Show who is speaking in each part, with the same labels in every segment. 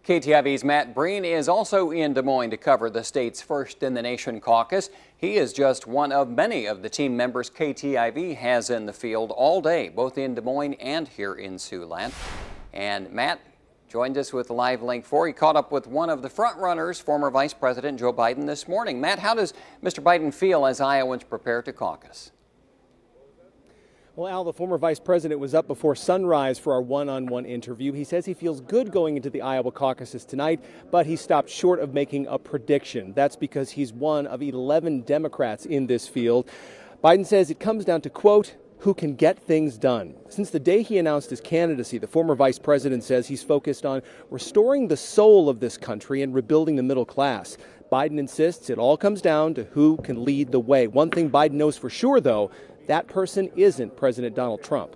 Speaker 1: KTIV's Matt Breen is also in Des Moines to cover the state's first in the nation caucus. He is just one of many of the team members KTIV has in the field all day, both in Des Moines and here in Siouxland. And Matt joined us with Live Link 4. He caught up with one of the front runners, former Vice President Joe Biden, this morning. Matt, how does Mr. Biden feel as Iowans prepare to caucus?
Speaker 2: Well, Al, the former vice president was up before sunrise for our one-on-one interview. He says he feels good going into the Iowa caucuses tonight, but he stopped short of making a prediction. That's because he's one of 11 Democrats in this field. Biden says it comes down to, quote, who can get things done. Since the day he announced his candidacy, the former vice president says he's focused on restoring the soul of this country and rebuilding the middle class. Biden insists it all comes down to who can lead the way. One thing Biden knows for sure, though, that person isn't President Donald Trump.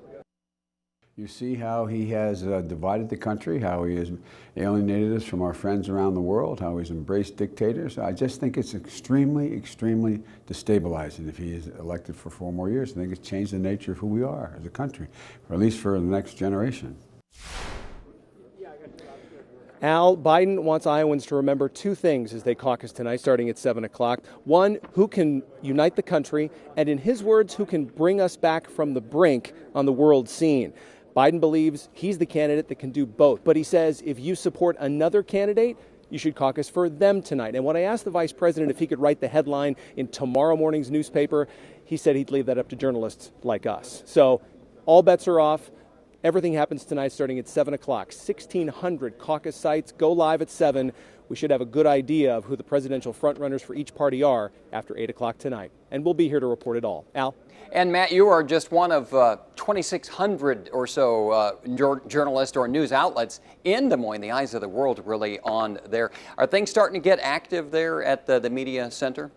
Speaker 3: You see how he has divided the country, how he has alienated us from our friends around the world, how he's embraced dictators. I just think it's extremely, extremely destabilizing if he is elected for 4 more years. I think it's changed the nature of who we are as a country, or at least for the next generation.
Speaker 2: Al, Biden wants Iowans to remember 2 things as they caucus tonight, starting at 7 o'clock. One, who can unite the country, and in his words, who can bring us back from the brink on the world scene. Biden believes he's the candidate that can do both, but he says if you support another candidate, you should caucus for them tonight. And when I asked the vice president if he could write the headline in tomorrow morning's newspaper, he said he'd leave that up to journalists like us. So all bets are off. Everything happens tonight starting at 7 o'clock. 1,600 caucus sites go live at 7. We should have a good idea of who the presidential frontrunners for each party are after 8 o'clock tonight. And we'll be here to report it all. Al?
Speaker 1: And Matt, you are just one of 2,600 or so journalists or news outlets in Des Moines, the eyes of the world really on there. Are things starting to get active there at the media center?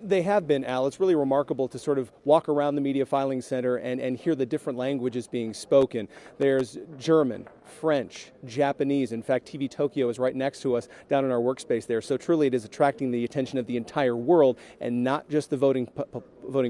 Speaker 2: They have been, Al. It's really remarkable to sort of walk around the media filing center and hear the different languages being spoken. There's German, French, Japanese. In fact, TV Tokyo is right next to us down in our workspace there. So truly it is attracting the attention of the entire world and not just the voting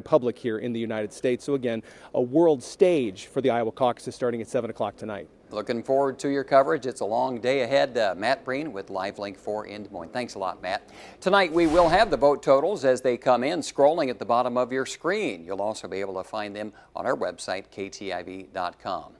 Speaker 2: public here in the United States. So again, a world stage for the Iowa caucuses starting at 7 o'clock tonight.
Speaker 1: Looking forward to your coverage. It's a long day ahead. Matt Breen with Live Link 4 in Des Moines. Thanks a lot, Matt. Tonight we will have the vote totals as they come in, scrolling at the bottom of your screen. You'll also be able to find them on our website, ktiv.com.